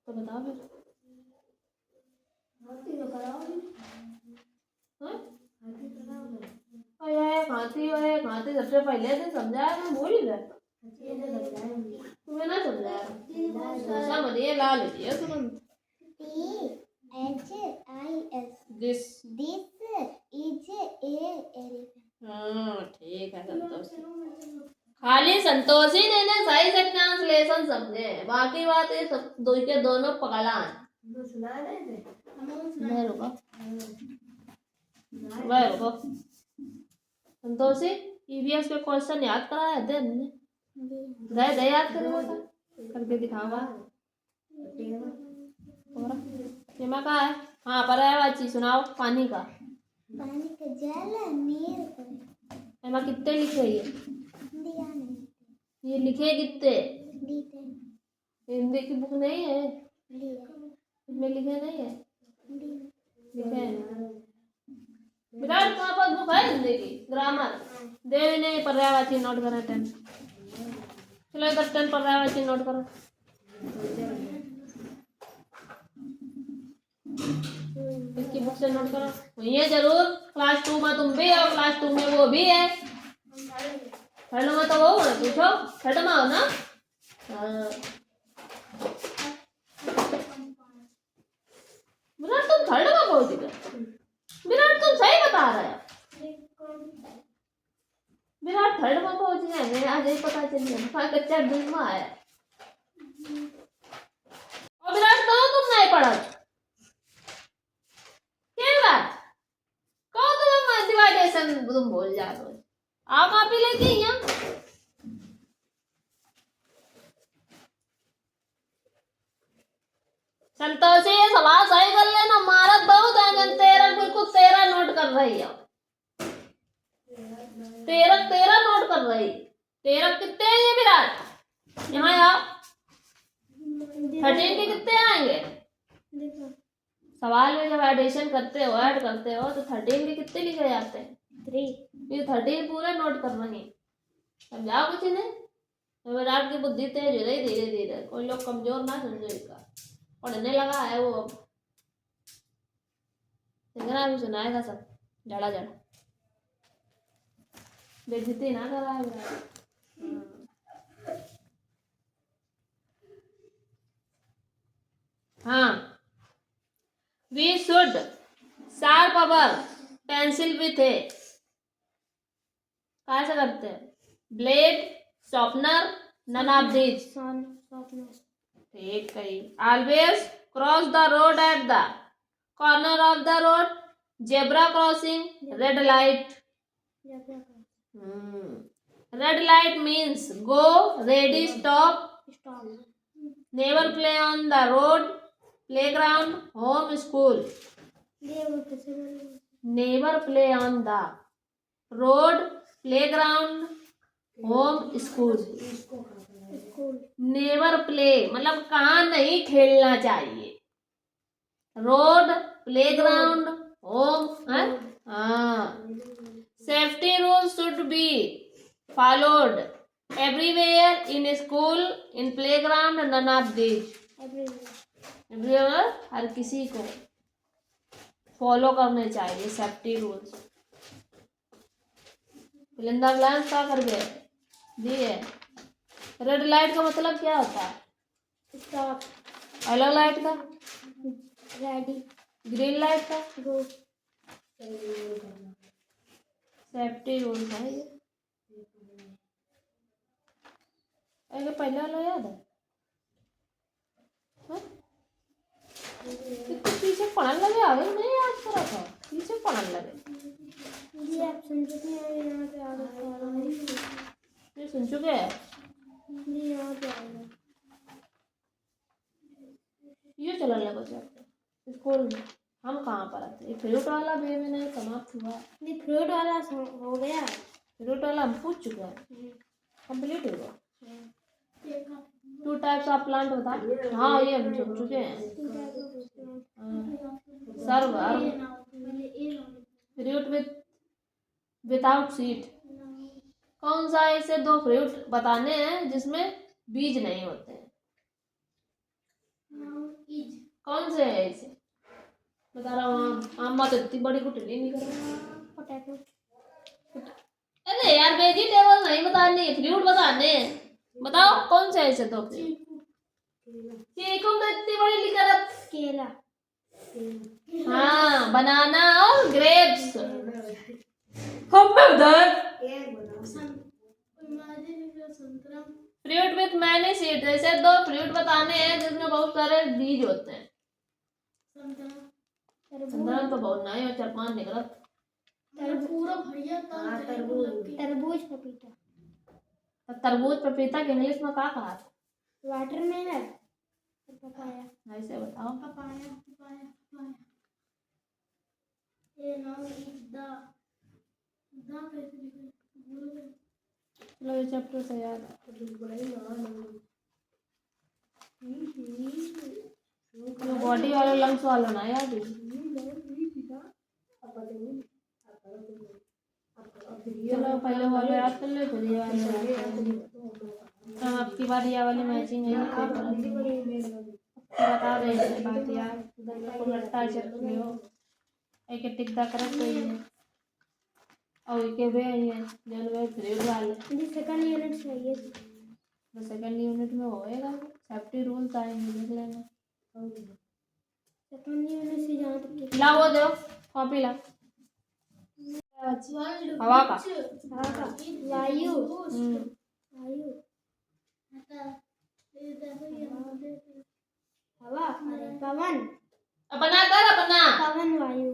तो बताओ फिर। हाँ? और यह एक हाथी और एक हाथी सबसे पहले से समझाया, मैं भूल गया। तुम्हें ना समझाया, ऐसा मनिए ला लीजिए तुरंत। THIS this. This is a elephant. हाँ ठीक है संतोषी। खाली संतोषी ने ना सही से ट्रांसलेशन समझे, बाकी बात ये सब दो के दोनों पगला हैं। मैं रुको, मैं रुको। संतोषी ईवीएस के क्वेश्चन याद कराया थे हमने, दे याद करे बेटा, करके दिखावा। और ये मैं कहा है? हाँ पर है बाची, सुनाओ। पानी का जल नीर एमा कितने लिखे दिया नहीं ये लिखे कितने? दीते हिंदी की बुक नहीं है दिया इसमें लिखे नहीं है? दिया लिखे हैं। विराट तुम्हारे पास बुक है हिंदी की ग्रामर? दे नहीं, पर्यायवाची नोट करो 10। चलो इधर 10 पर्यायवाची नोट करो। इसकी बुक से नोट करो, ये जरूर। क्लास 2 में तुम भी हो, क्लास 2 में वो भी है। थर्ड में तो वो हो ना, पूछो थर्ड में हो ना? हाँ। विराट तुम थर्ड में पहुंच गए। विराट तुम सही बता रहे हो। विराट थर्ड में पहुंच गए, मैं आज ही पता चल गया। कच्चा दूध में आया। और विराट कहो तुम नहीं पढ़ा तुम भूल जा रहे हो। आप ही लेके यहाँ संतोषी ये सवाल सही कर लेना, महारत बहुत है। तेरह बिल्कुल 13 नोट कर रही है, 13 नोट कर रही। 13 कितने हैं ये विराट? यहाँ आओ। 13 के कितने आएंगे? सवाल में जब एडिशन करते हो, ऐड करते हो, तो 13 के कितने लिखे जाते हैं? 3। ये 13 पूरे नोट कर रही है। समझाओ कुछ नहीं। तो विराट की बुद्धि तेज हो रही धीरे धीरे, कोई लोग कमजोर ना समझो इसका। पढ़ने लगा है वो, अब सिंगरा भी सुनाएगा सब जड़ा जड़ा। बेइज्जती ना करा है विराट। हाँ, we should sharp our pencil with a, कहाँ से करते हैं? Blade, sharpener, none of these। ठीक है। Always cross the road at the corner of the road, zebra crossing, red light। Red light means go, ready, stop, never play on the road, playground, home, school। Never play on the road, playground, home, school। Never play मतलब कहाँ नहीं खेलना चाहिए। Road, playground, home. हाँ। Safety rules should be followed everywhere, in school, in playground, none of this. Everywhere हर किसी को follow करने चाहिए सेफ्टी रूल्स। फिलिंदा ब्लैंक्स क्या कर गए दिए। रेड लाइट का मतलब क्या होता है? स्टॉप। येलो लाइट का? रेडी। ग्रीन लाइट का? गो। सेफ्टी रूल्स है ये। अरे पहले वाला याद है? पीछे पढ़ने लगे, आगे नहीं याद करा था, पीछे पढ़ने लगे। ये आप सुन चुके हैं, यहाँ पे आ रहा ये सुन चुके हैं? यहाँ पे आएगा। ये चला लगा चैप्टर स्कूल में। हम कहाँ पर आते? ये फ्रूट वाला भी में नहीं समाप्त हुआ। ये फ्रूट वाला हो गया। फ्रूट वाला हम पूछ चुके हैं, कंप्लीट हुआ। 2 टाइप्स ऑफ प्लांट होता है। हाँ ये हम सुन चुके हैं। सर्व फ्रूट विदाउट सीड। कौन सा ऐसे 2 फ्रूट बताने हैं जिसमें बीज नहीं होते हैं? कौन से है ऐसे? बता रहा हूँ। आम बात इतनी बड़ी गुठली नहीं कर। पोटैटो। अरे यार वेजिटेबल नहीं बताने, फ्रूट बताने हैं। बताओ कौन से ऐसे 2 फ्रूट? चीकू तो इतनी बड़ी लिखा। केला। हाँ बनाना और ग्रेप्स। हम में उधर फ्रूट विथ मैनी सीड। ऐसे 2 फ्रूट बताने हैं जिसमें बहुत सारे बीज होते हैं। संतरा तो बहुत नहीं है, 4-5 निकला। पूरा बढ़िया था। तरबूज पपीता। तरबूज पपीता के इंग्लिश में क्या कहा था? वाटरमेलन। पपाया। ऐसे बताओ। पपाया। ये नाउ द कैसे लिखा? चलो ये चैप्टर से याद है। बॉडी वाला लंग्स वाला ना याद है। चलो पहले वाले याद कर ले, फिर ये वाले याद करेंगे। हम आपकी बार ये वाली मैचिंग है बता रहे हैं बात यार। लट्टा चटनी हो एक टिकदा करत कोई है और के वे है जन वे फ्रेड वाले। सेकंड यूनिट चाहिए। तो सेकंड यूनिट में होएगा सेफ्टी रूल्स आएंगे, देख लेना। सेकंड यूनिट से जहाँ तक ला वो दो कॉपी ला। हवा का वायु। हवा। पवन। अपना कर अपना। पवन वायु।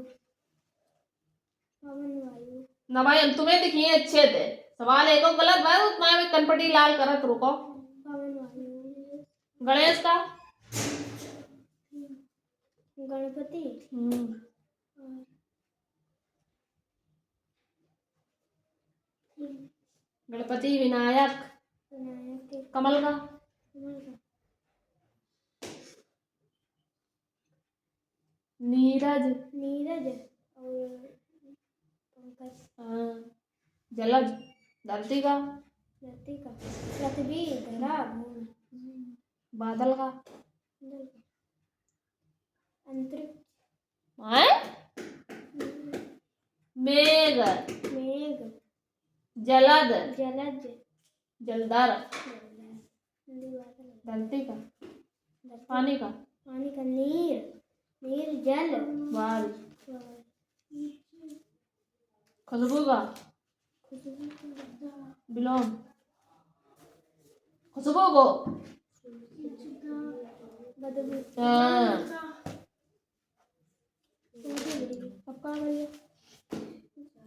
ना भाई तुम्हें दिखिए अच्छे थे सवाल एक गलत भाई उतना भी कनपटी लाल करत रुको। पवन वायु। गणेश का गणपति। गणपति विनायक। कमल का नीरज। और पंकज। जलज। धरती का पृथ्वी धरा बादल का अंतरिक्ष। मेघ। जलद। जलदार। धरती का पानी का नीर जल। बारिश। खुशबू का विलोम। खुशबू को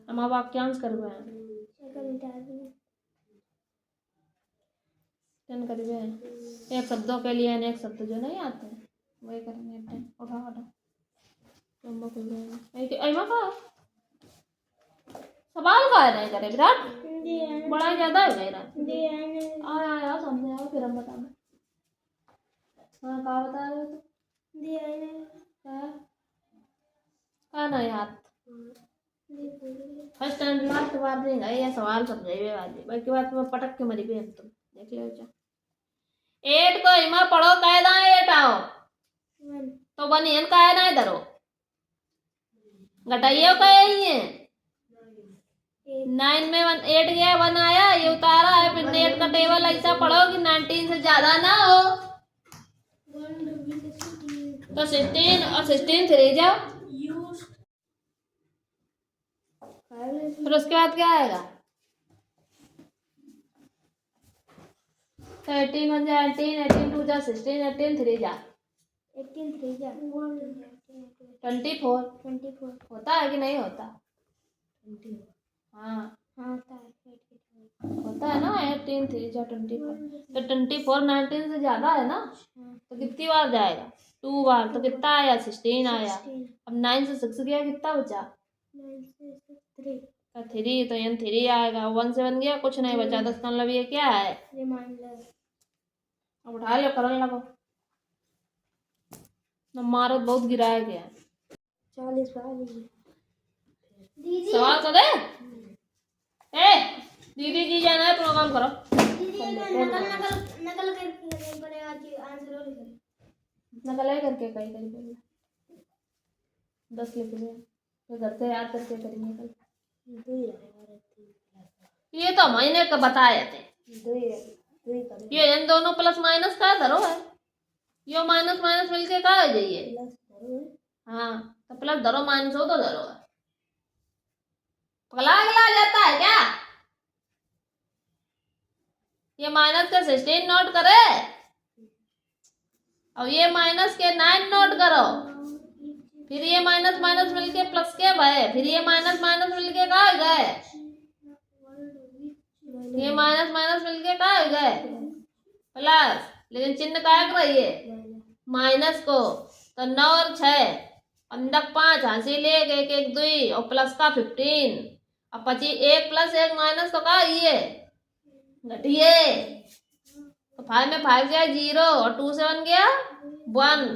हम वाक्यांश करवे एक शब्दों के लिए अनेक शब्द जो नहीं आते वही करेंगे। उठा सवाल का नहीं करे विराट बड़ा ज्यादा है मेरा। आया सामने आओ फिर हम बता। हाँ कहा बता रहे हो का ना याद फर्स्ट एंड लास्ट बार नहीं है ये सवाल समझाइए वाली बाकी बात में पटक के मरी भी हम तुम देख ले जा। 8 को इमा पढ़ो कायदा 8 आओ तो बनियन कायदा इधर हो घटाइए का यही है 9 में 8 गया 1 आया ये उतारा है फिर 8 का टेबल ऐसा पढ़ो कि 19 से ज्यादा ना हो तो 16 और 16 3 जाओ फिर उसके बाद क्या आएगा 18 1 जा 18 18 2 जा 16 18 3 जा 24 होता है कि नहीं होता। हाँ हाँ तो होता है ना 18 3 जा 24, तो 24 19 से ज्यादा है ना, तो कितनी बार जाएगा? 2 बार, तो कितना आया? 16 आया। अब 9 से 6 गया, कितना बचा? 3 तो 3, तो यहाँ 3 आएगा। 1 से 1 गया, कुछ नहीं बचा। 10 का मतलब ये क्या है? रिमाइंडर अब उठा लो, करने लगो। मारत बहुत गिराया गया। 40 बार दीदी सवाल तो दे। ए दीदी जी जाना है, प्रोग्राम करो। नकल करके पड़ेगा कि आंसर और लिखो। नकल है करके कहीं कहीं पहले 10 लिख लिया, तो घर से याद करके करेंगे कल। ये तो महीने का बताए थे। ये इन दोनों प्लस माइनस का धरो है, यो माइनस माइनस मिलके का हो जाइए। हाँ तो प्लस धरो, माइनस हो तो धरो है। पगला अगला जाता है क्या? ये माइनस का 16 नोट करे, और ये माइनस के 9 नोट करो। फिर ये माइनस माइनस मिलके प्लस के भय, फिर ये माइनस माइनस मिलके का हो गए, ये माइनस माइनस मिलके का हो गए प्लस। लेकिन चिन्ह का रहिए माइनस को, तो 9 और 6 अंदर 5 हासिल 1 1 1 2 और प्लस का 15। अब 25 1 प्लस 1 माइनस तो का ये घटिए, तो 5 में 5 गया 0 और 2 से 1 गया 1।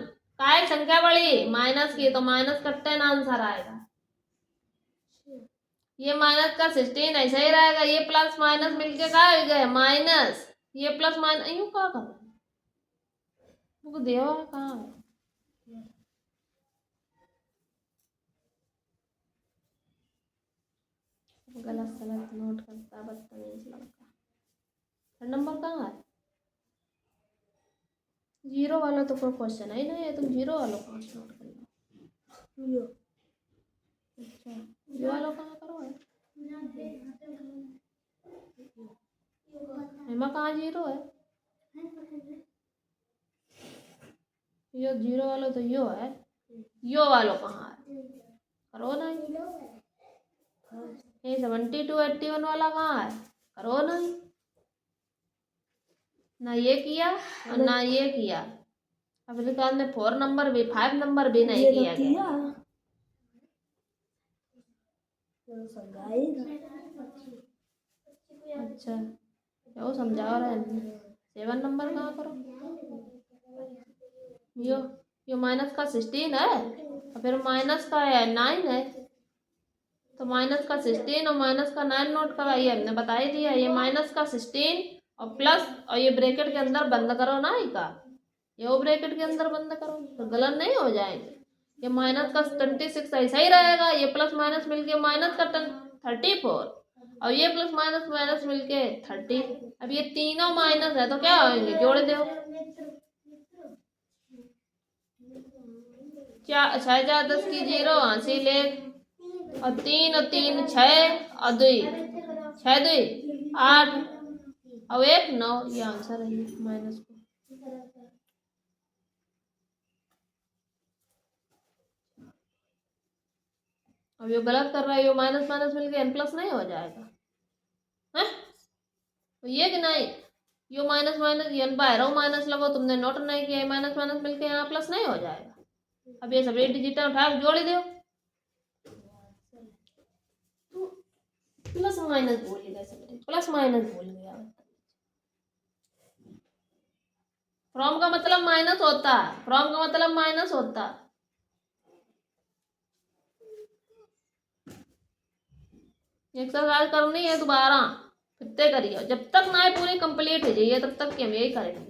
का एक संख्या बड़ी माइनस की, तो माइनस का 10 आंसर आएगा। ये माइनस का 16 ऐसा ही रहेगा। ये प्लस माइनस मिलके का हो गए माइनस, ये प्लस माइनस यूं का कर वो देवा कहाँ है? गलत सलत नोट करता बदतमीज लड़का। नंबर कहाँ है? 0 वाला तो कोई क्वेश्चन है ही नहीं है, तुम 0 वालों कहाँ से नोट कर लो? अच्छा ये वालों कहाँ करो है? एमा कहाँ 0 है? यो 0 वालों तो यो है, यो वालों कहाँ है? करो नहीं। ये 72 81 वाला कहाँ है? करो नहीं। ना ये किया और ना ये किया। अब निकाल में 4 नंबर भी 5 नंबर भी नहीं किया गया। अच्छा वो समझा रहे हैं। 7 नंबर कहाँ करो? यो माइनस का 16 है और फिर माइनस का 9 है, तो माइनस का 16 और माइनस का 9 नोट का ये हमने बता ही दिया। ये माइनस का 16 और प्लस, और ये ब्रैकेट के अंदर बंद करो ना, ही का ये वो ब्रैकेट के अंदर बंद करो, तो गलत नहीं हो जाएंगे। ये माइनस का 26 ऐसा ही रहेगा। ये प्लस माइनस मिलके माइनस का 34 और ये प्लस माइनस माइनस मिलके 30। अब ये तीनों माइनस है तो क्या होंगे? जोड़ दो। 6 4 10 की 0 हासिल 1 और 3 और 3 6 और 2 6 2 8 और 1 9। ये आंसर है माइनस को। अब ये गलत कर रहा है, ये माइनस माइनस मिलके n प्लस नहीं हो जाएगा है? तो ये कि नहीं, यो माइनस माइनस n बाहर माइनस लगो, तुमने नोट नहीं किया, माइनस माइनस मिलके यहाँ प्लस नहीं हो जाएगा। अब ये सब 8 डिजिट उठा जोड़ दो। प्लस माइनस भूल गया, प्लस माइनस भूल गया। फ्रॉम का मतलब माइनस होता है, फ्रॉम का मतलब माइनस होता है। एक्सरसाइज करनी है दोबारा कितने करिए, जब तक ना पूरी कंप्लीट हो जाइए तब तक कि हम यही करेंगे।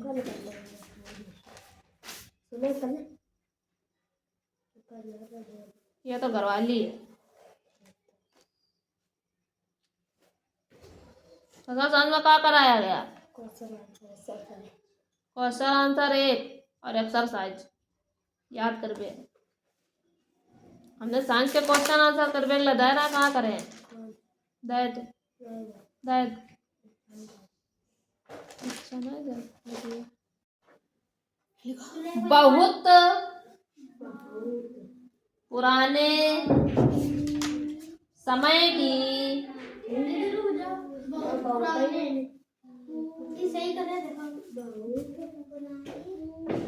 ये तो घरवाली है। क्वेश्चन में क्या कराया गया? क्वेश्चन आंसर 1 और एक्सरसाइज याद करबे। हमने साइंस के क्वेश्चन आंसर करबे के दायरा कहाँ करे? दैट दैट अच्छा ना बहुत पुराने समय की बहुत पुराने ये सही कर रहे देखो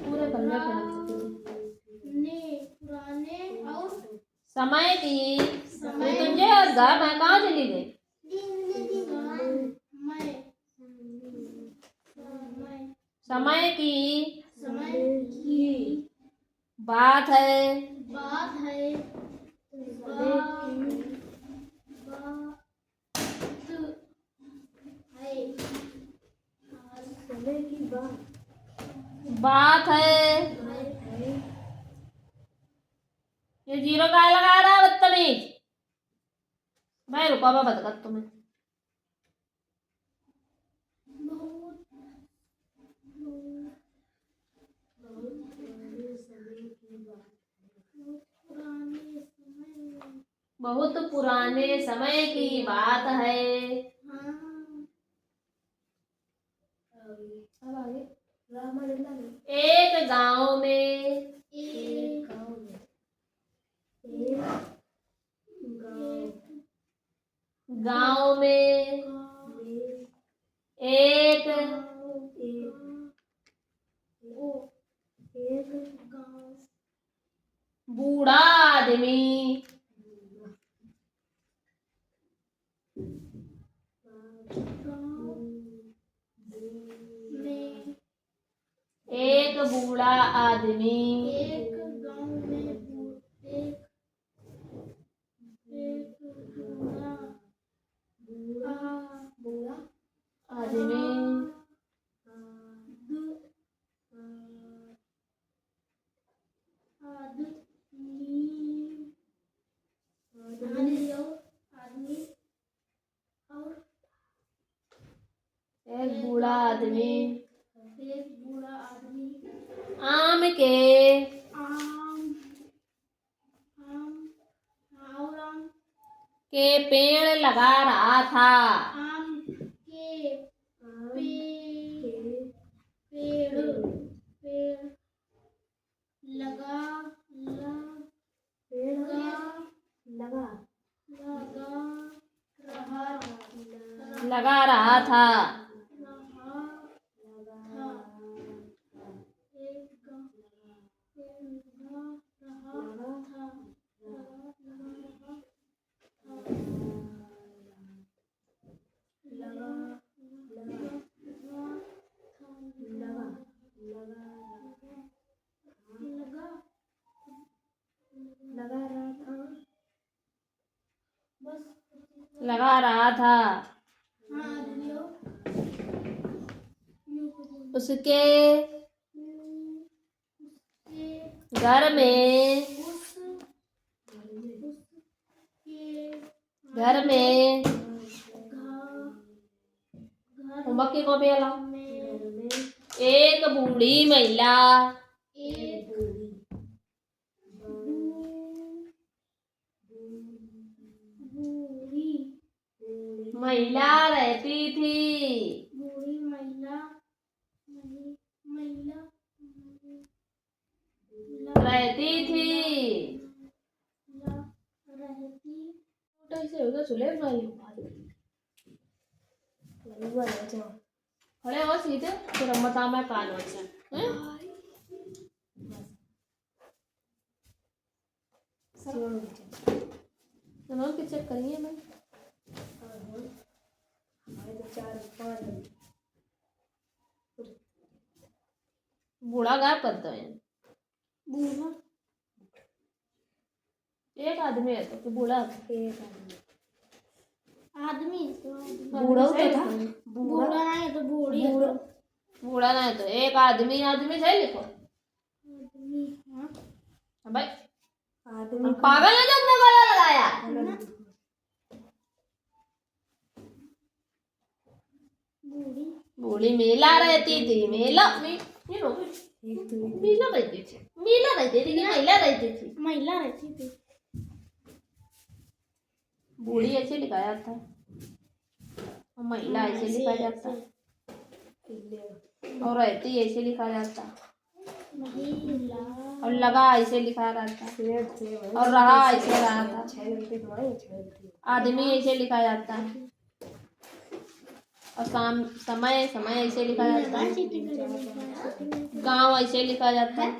पूरे करने ने पुराने और समय की तुझे और घर मैं कहाँ चली गई? समय की बात है बात है। ये जीरो का लगा रहा है बदतमीज। मैं रुका मैं बता तुम्हें। बहुत पुराने समय की बात है। एक गांव में एक बूढ़ा आदमी एक बूढ़ा आदमी एक बूढ़ा आदमी आम के पेड़ लगा रहा था। लगा रहा था। लगा रहा था। उसके घर में मक्की को बेला एक बूढ़ी महिला रहती थी। खड़े हो सीधे फिर हम बता मैं कान वचन के चेक करिए मैं बूढ़ा गायब करता है। बूढ़ा एक आदमी है तो बूढ़ा एक आदमी बूढ़ा था। बूढ़ा नहीं तो बूढ़ी बूढ़ा नहीं तो एक आदमी सही लिखो भाई। आदमी पागल है जब मैं गला लगाया। बूढ़ी मेला रहती थी। मेला रहती थी। महिला रहती थी। बूढ़ी ऐसे लिखाया था और महिला ऐसे लिखा जाता और रहती ऐसे लिखा जाता। और लगा ऐसे लिखा रहता है और रहा ऐसे रहा था। आदमी ऐसे लिखा जाता है और समय समय ऐसे लिखा जाता है। गांव ऐसे लिखा जाता है।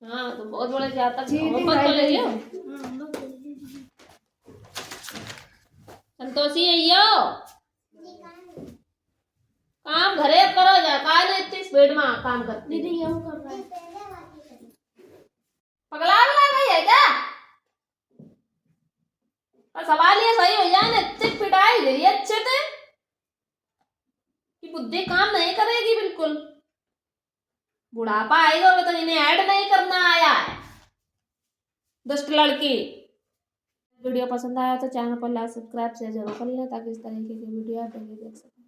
हाँ तो बहुत बड़े जाता होमवर्क तो ले लियो। संतोषी अइयो काम घरे करो जा काय ने इतनी स्पीड में काम करती पगला गई है क्या? और सवाल ये सही हो जाए ना इतनी पिटाई दे रही है अच्छे से कि बुद्धि काम नहीं करेगी बिल्कुल। बुढ़ापा आएगा तो इन्हें ऐड नहीं करना आया है दुष्ट लड़की। वीडियो पसंद आया तो चैनल को लाइक सब्सक्राइब से जरूर कर लें ताकि इस तरीके की वीडियो आप देख सकें।